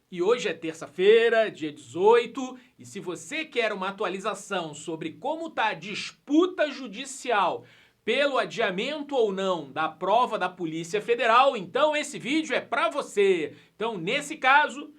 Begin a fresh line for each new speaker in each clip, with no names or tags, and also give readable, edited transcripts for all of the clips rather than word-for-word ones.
E hoje é terça-feira, dia 18, e se você quer uma atualização sobre como está a disputa judicial pelo adiamento ou não da prova da Polícia Federal, então esse vídeo é para você. Então, nesse caso,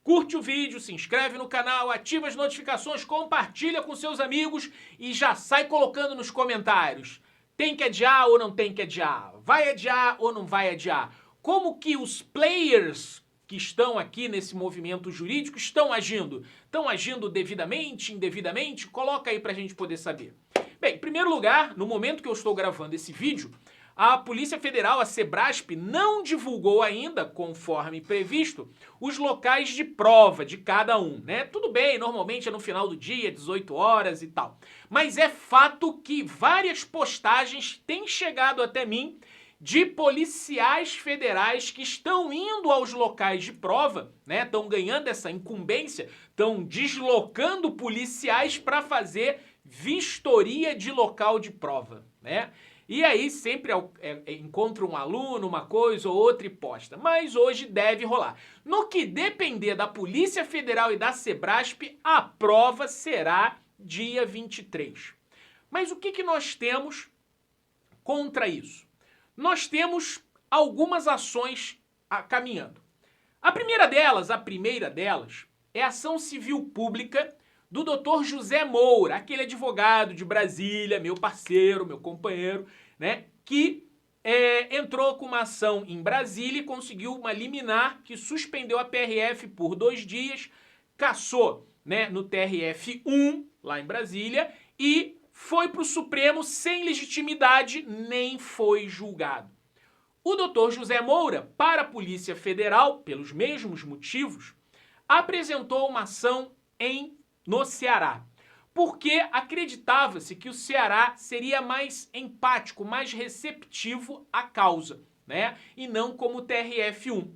curte o vídeo, se inscreve no canal, ativa as notificações, compartilha com seus amigos e já sai colocando nos comentários. Tem que adiar ou não tem que adiar? Vai adiar ou não vai adiar? Como que os players que estão aqui nesse movimento jurídico estão agindo? Estão agindo devidamente, indevidamente? Coloca aí pra gente poder saber. Bem, em primeiro lugar, no momento que eu estou gravando esse vídeo, a Polícia Federal, a Sebrasp, não divulgou ainda, conforme previsto, os locais de prova de cada um, né? Tudo bem, normalmente é no final do dia, 18 horas e tal. Mas é fato que várias postagens têm chegado até mim de policiais federais que estão indo aos locais de prova, né? Estão ganhando essa incumbência, estão deslocando policiais para fazer vistoria de local de prova, né? E aí sempre encontra um aluno, uma coisa ou outra e posta. Mas hoje deve rolar. No que depender da Polícia Federal e da Sebrasp, a prova será dia 23. Mas o que nós temos contra isso? Nós temos algumas ações caminhando. A primeira delas é a ação civil pública do Dr. José Moura, aquele advogado de Brasília, meu parceiro, meu companheiro, né, que entrou com uma ação em Brasília e conseguiu uma liminar que suspendeu a PRF por 2 dias, cassou, né, no TRF-1, lá em Brasília, e foi para o Supremo sem legitimidade, nem foi julgado. O Dr. José Moura, para a Polícia Federal, pelos mesmos motivos, apresentou uma ação no Ceará, porque acreditava-se que o Ceará seria mais empático, mais receptivo à causa, né? E não como o TRF-1.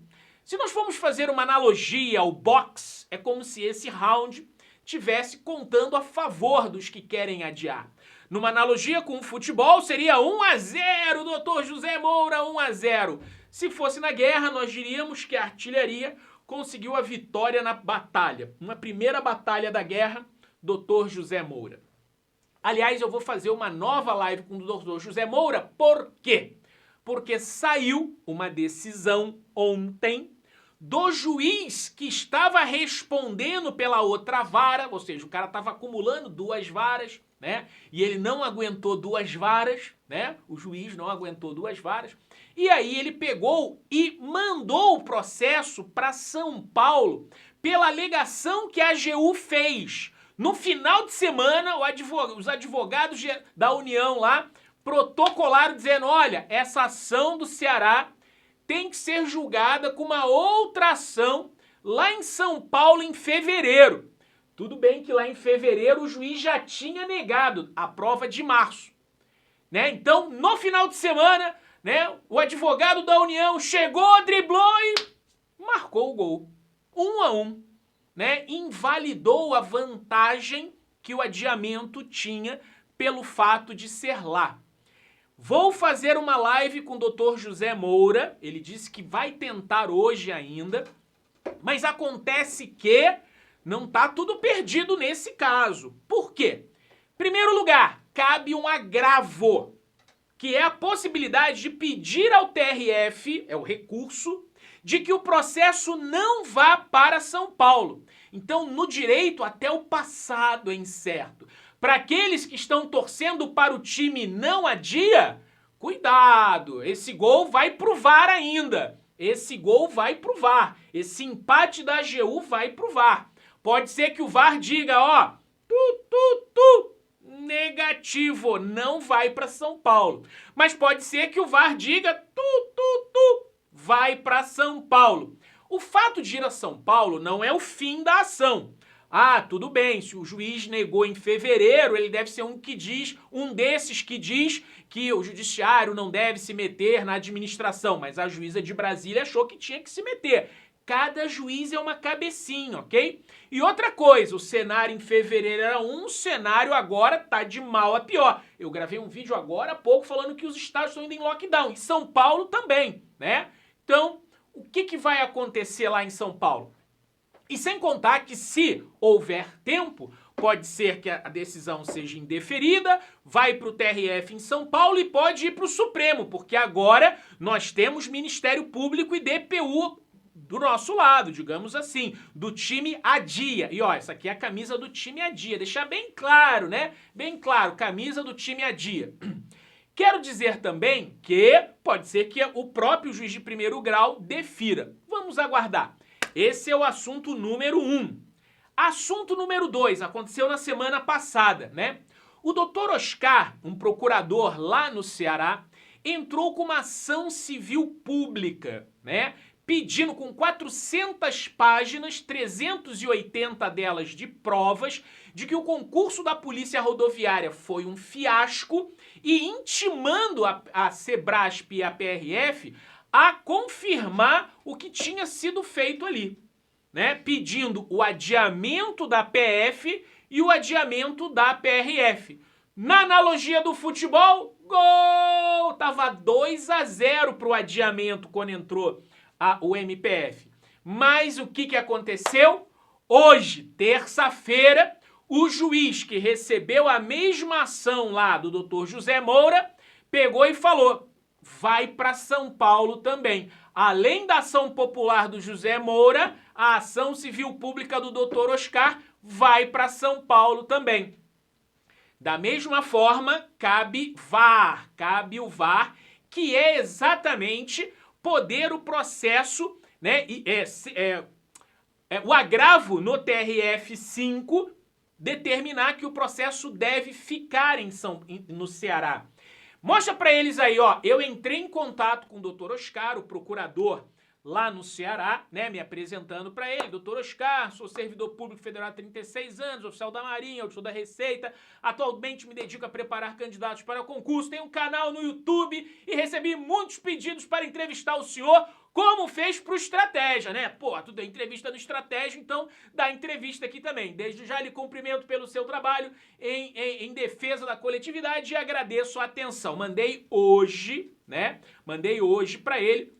Se nós formos fazer uma analogia ao boxe, é como se esse round tivesse contando a favor dos que querem adiar. Numa analogia com o futebol, seria 1-0, doutor José Moura, 1-0. Se fosse na guerra, nós diríamos que a artilharia conseguiu a vitória na batalha. Uma primeira batalha da guerra, doutor José Moura. Aliás, eu vou fazer uma nova live com o doutor José Moura. Por quê? Porque saiu uma decisão ontem do juiz que estava respondendo pela outra vara, ou seja, o cara estava acumulando 2 varas, né? E ele não aguentou 2 varas, né? O juiz não aguentou 2 varas. E aí ele pegou e mandou o processo para São Paulo pela alegação que a AGU fez. No final de semana, os advogados da União lá protocolaram dizendo, olha, essa ação do Ceará tem que ser julgada com uma outra ação lá em São Paulo em fevereiro. Tudo bem que lá em fevereiro o juiz já tinha negado a prova de março, né? Então, no final de semana, né, o advogado da União chegou, driblou e marcou o gol. 1-1, né? Invalidou a vantagem que o adiamento tinha pelo fato de ser lá. Vou fazer uma live com o Dr. José Moura, ele disse que vai tentar hoje ainda, mas acontece que não está tudo perdido nesse caso. Por quê? Primeiro lugar, cabe um agravo, que é a possibilidade de pedir ao TRF, é o recurso, de que o processo não vá para São Paulo. Então, no direito, até o passado é incerto. Para aqueles que estão torcendo para o time não adia, cuidado, esse gol vai pro VAR ainda. Esse gol vai pro VAR. Esse empate da AGU vai pro VAR. Pode ser que o VAR diga, ó, negativo, não vai para São Paulo. Mas pode ser que o VAR diga, vai para São Paulo. O fato de ir a São Paulo não é o fim da ação. Ah, tudo bem, se o juiz negou em fevereiro, ele deve ser um desses que diz que o judiciário não deve se meter na administração, mas a juíza de Brasília achou que tinha que se meter. Cada juiz é uma cabecinha, ok? E outra coisa, o cenário em fevereiro era um, cenário agora tá de mal a pior. Eu gravei um vídeo agora há pouco falando que os estados estão indo em lockdown, em São Paulo também, né? Então, o que vai acontecer lá em São Paulo? E sem contar que, se houver tempo, pode ser que a decisão seja indeferida, vai para o TRF em São Paulo e pode ir para o Supremo, porque agora nós temos Ministério Público e DPU do nosso lado, digamos assim, do time a dia. E ó, essa aqui é a camisa do time a dia, deixar bem claro, né? Bem claro, camisa do time a dia. Quero dizer também que pode ser que o próprio juiz de primeiro grau defira. Vamos aguardar. Esse é o assunto número 1. Assunto número 2, aconteceu na semana passada, né? O doutor Oscar, um procurador lá no Ceará, entrou com uma ação civil pública, né? Pedindo com 400 páginas, 380 delas de provas, de que o concurso da Polícia Rodoviária foi um fiasco e intimando a Sebrasp e a PRF a confirmar o que tinha sido feito ali, né? Pedindo o adiamento da PF e o adiamento da PRF. Na analogia do futebol, gol! Tava 2-0 pro adiamento quando entrou o MPF. Mas o que aconteceu? Hoje, terça-feira, o juiz que recebeu a mesma ação lá do Dr. José Moura pegou e falou: vai para São Paulo também. Além da ação popular do José Moura, a ação civil pública do Dr. Oscar vai para São Paulo também. Da mesma forma, cabe o VAR, que é exatamente poder o processo, né, o agravo no TRF5 determinar que o processo deve ficar no Ceará. Mostra para eles aí, ó, eu entrei em contato com o Dr. Oscar, o procurador lá no Ceará, né, me apresentando para ele: Dr. Oscar, sou servidor público federal há 36 anos, oficial da Marinha, auditor da Receita, atualmente me dedico a preparar candidatos para o concurso, tenho um canal no YouTube e recebi muitos pedidos para entrevistar o senhor, como fez pro Estratégia, né? Pô, tu deu entrevista no Estratégia, então dá entrevista aqui também. Desde já lhe cumprimento pelo seu trabalho em defesa da coletividade e agradeço a atenção. Mandei hoje, né? Mandei hoje para ele.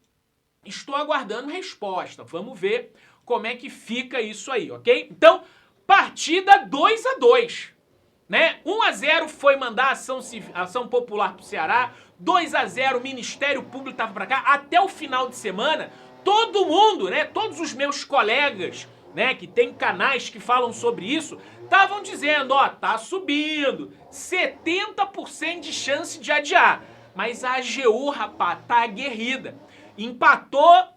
Estou aguardando resposta. Vamos ver como é que fica isso aí, ok? Então, partida 2-2, né? 1-0 foi mandar ação popular pro Ceará, 2-0 Ministério Público tava pra cá. Até o final de semana, todo mundo, né? Todos os meus colegas, né? Que tem canais que falam sobre isso, estavam dizendo, ó, tá subindo, 70% de chance de adiar. Mas a AGU, rapaz, tá aguerrida. Empatou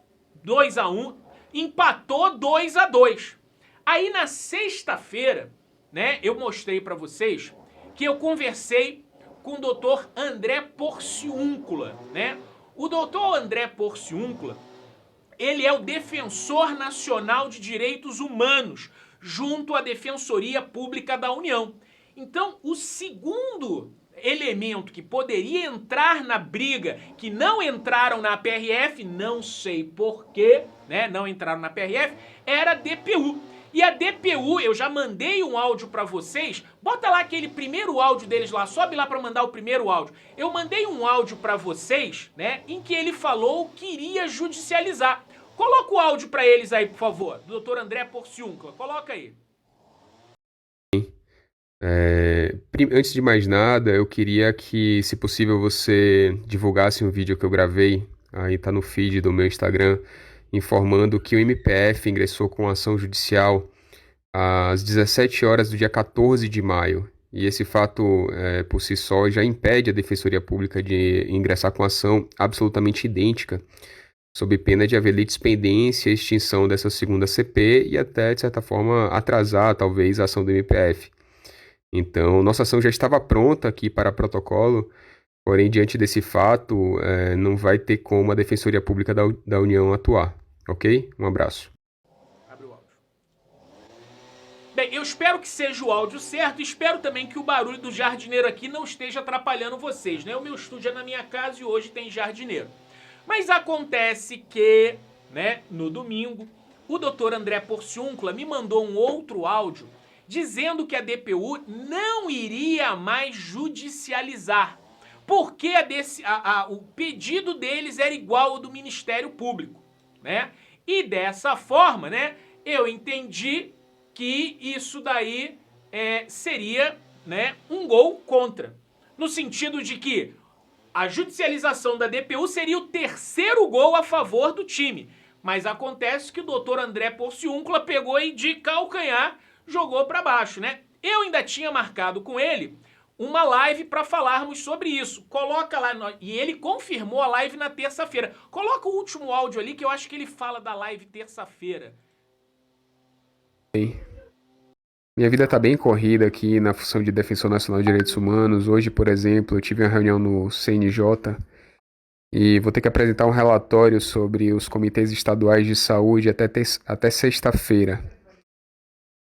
2-1, empatou 2-2. Aí na sexta-feira, né, eu mostrei para vocês que eu conversei com o Dr. André Porciúncula, né? O Dr. André Porciúncula, ele é o Defensor Nacional de Direitos Humanos, junto à Defensoria Pública da União. Então, o segundo elemento que poderia entrar na briga, que não entraram na PRF, não sei porquê, né, não entraram na PRF, era a DPU. E a DPU, eu já mandei um áudio pra vocês, bota lá aquele primeiro áudio deles lá, sobe lá pra mandar o primeiro áudio. Eu mandei um áudio pra vocês, né, em que ele falou que iria judicializar. Coloca o áudio pra eles aí, por favor, do Dr. André Porciúncula, coloca aí.
Antes de mais nada, eu queria que, se possível, você divulgasse um vídeo que eu gravei, aí tá no feed do meu Instagram, informando que o MPF ingressou com ação judicial às 17 horas do dia 14 de maio. E esse fato, por si só, já impede a Defensoria Pública de ingressar com ação absolutamente idêntica, sob pena de haver litispendência e extinção dessa segunda CP e até, de certa forma, atrasar, talvez, a ação do MPF. Então, nossa ação já estava pronta aqui para protocolo, porém, diante desse fato, não vai ter como a Defensoria Pública da União atuar, ok? Um abraço.
Abre o áudio. Bem, eu espero que seja o áudio certo e espero também que o barulho do jardineiro aqui não esteja atrapalhando vocês, né? O meu estúdio é na minha casa e hoje tem jardineiro. Mas acontece que, né, no domingo, o Dr. André Porciúncula me mandou um outro áudio dizendo que a DPU não iria mais judicializar, porque o pedido deles era igual ao do Ministério Público, né? E dessa forma, né, eu entendi que isso daí seria, né, um gol contra. No sentido de que a judicialização da DPU seria o terceiro gol a favor do time. Mas acontece que o doutor André Porciúncula pegou e de calcanhar jogou para baixo, né? Eu ainda tinha marcado com ele uma live para falarmos sobre isso. Coloca lá, e ele confirmou a live na terça-feira. Coloca o último áudio ali que eu acho que ele fala da live terça-feira.
Minha vida está bem corrida aqui na função de Defensor Nacional de Direitos Humanos. Hoje, por exemplo, eu tive uma reunião no CNJ e vou ter que apresentar um relatório sobre os comitês estaduais de saúde até sexta-feira.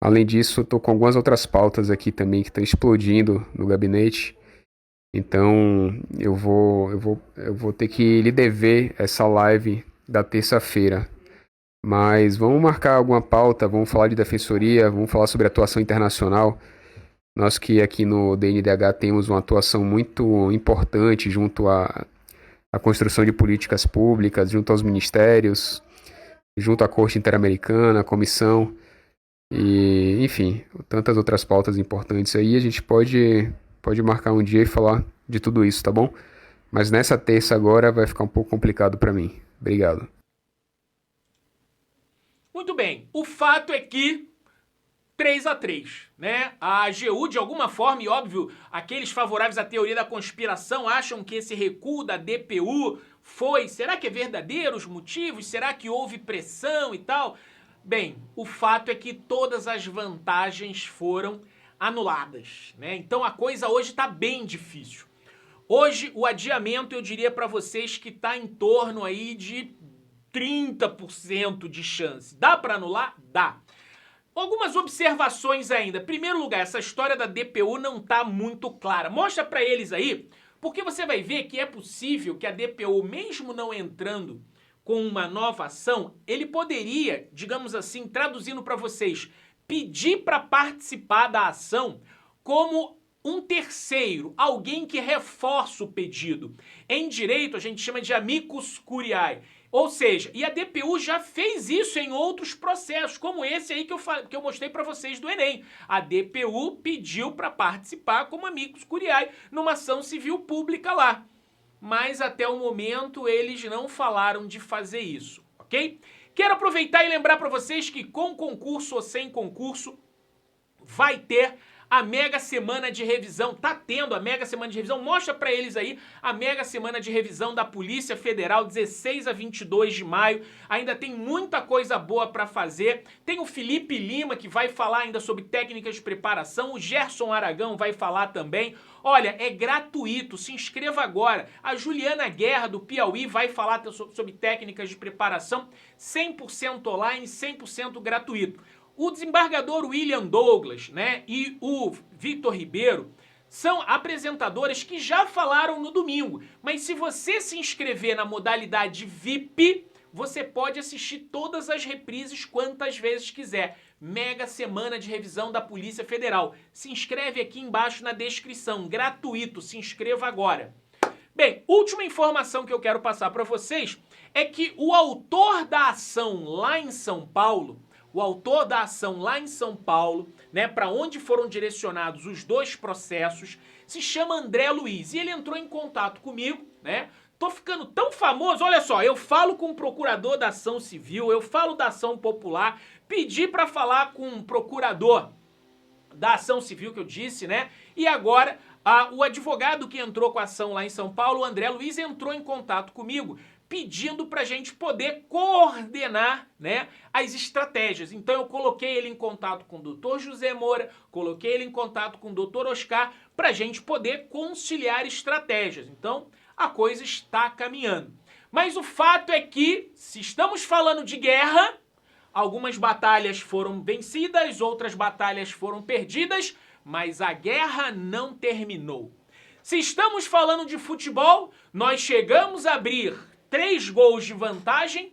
Além disso, estou com algumas outras pautas aqui também que estão explodindo no gabinete. Então, eu vou ter que lhe dever essa live da terça-feira. Mas vamos marcar alguma pauta, vamos falar de defensoria, vamos falar sobre atuação internacional. Nós que aqui no DNDH temos uma atuação muito importante junto à construção de políticas públicas, junto aos ministérios, junto à Corte Interamericana, à Comissão, e enfim, tantas outras pautas importantes aí. A gente pode marcar um dia e falar de tudo isso, tá bom? Mas nessa terça agora vai ficar um pouco complicado para mim. Obrigado.
Muito bem, o fato é que 3-3, né? A AGU, de alguma forma, e óbvio, aqueles favoráveis à teoria da conspiração acham que esse recuo da DPU foi... Será que é verdadeiro os motivos? Será que houve pressão e tal? Bem, o fato é que todas as vantagens foram anuladas, né? Então a coisa hoje está bem difícil. Hoje o adiamento eu diria para vocês que está em torno aí de 30% de chance. Dá para anular? Dá. Algumas observações ainda. Em primeiro lugar, essa história da DPU não está muito clara. Mostra para eles aí, porque você vai ver que é possível que a DPU, mesmo não entrando com uma nova ação, ele poderia, digamos assim, traduzindo para vocês, pedir para participar da ação como um terceiro, alguém que reforça o pedido. Em direito, a gente chama de amicus curiae. Ou seja, e a DPU já fez isso em outros processos, como esse aí que eu mostrei para vocês do Enem. A DPU pediu para participar como amicus curiae numa ação civil pública lá. Mas até o momento eles não falaram de fazer isso, ok? Quero aproveitar e lembrar para vocês que com concurso ou sem concurso vai ter a Mega Semana de Revisão. Tá tendo a Mega Semana de Revisão. Mostra para eles aí a Mega Semana de Revisão da Polícia Federal, 16 a 22 de maio. Ainda tem muita coisa boa para fazer. Tem o Felipe Lima, que vai falar ainda sobre técnicas de preparação. O Gerson Aragão vai falar também. Olha, é gratuito, se inscreva agora. A Juliana Guerra, do Piauí, vai falar sobre técnicas de preparação 100% online, 100% gratuito. O desembargador William Douglas, né, e o Victor Ribeiro são apresentadores que já falaram no domingo. Mas se você se inscrever na modalidade VIP, você pode assistir todas as reprises quantas vezes quiser. Mega Semana de Revisão da Polícia Federal. Se inscreve aqui embaixo na descrição, gratuito, se inscreva agora. Bem, última informação que eu quero passar para vocês é que o autor da ação lá em São Paulo, né, para onde foram direcionados os dois processos, se chama André Luiz. E ele entrou em contato comigo, né? Tô ficando tão famoso, olha só, eu falo com o procurador da ação civil, eu falo da ação popular, pedi para falar com o procurador da ação civil que eu disse, né? E agora o advogado que entrou com a ação lá em São Paulo, o André Luiz, entrou em contato comigo pedindo para a gente poder coordenar, né, as estratégias. Então eu coloquei ele em contato com o doutor José Moura, coloquei ele em contato com o doutor Oscar para a gente poder conciliar estratégias. Então a coisa está caminhando. Mas o fato é que, se estamos falando de guerra, algumas batalhas foram vencidas, outras batalhas foram perdidas, mas a guerra não terminou. Se estamos falando de futebol, nós chegamos a abrir 3 gols de vantagem,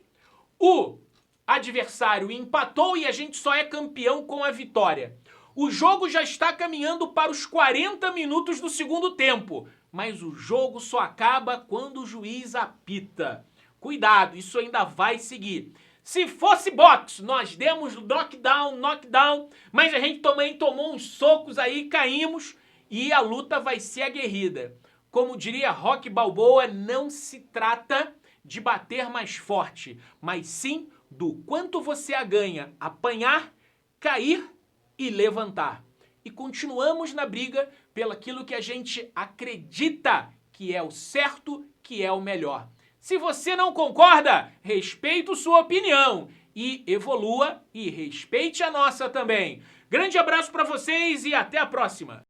o adversário empatou e a gente só é campeão com a vitória. O jogo já está caminhando para os 40 minutos do segundo tempo, mas o jogo só acaba quando o juiz apita. Cuidado, isso ainda vai seguir. Se fosse boxe, nós demos knockdown, mas a gente também tomou uns socos aí, caímos e a luta vai ser aguerrida. Como diria Rocky Balboa, não se trata de bater mais forte, mas sim do quanto você a ganha apanhar, cair e levantar. E continuamos na briga pelaquilo que a gente acredita que é o certo, que é o melhor. Se você não concorda, respeito sua opinião e evolua e respeite a nossa também. Grande abraço para vocês e até a próxima!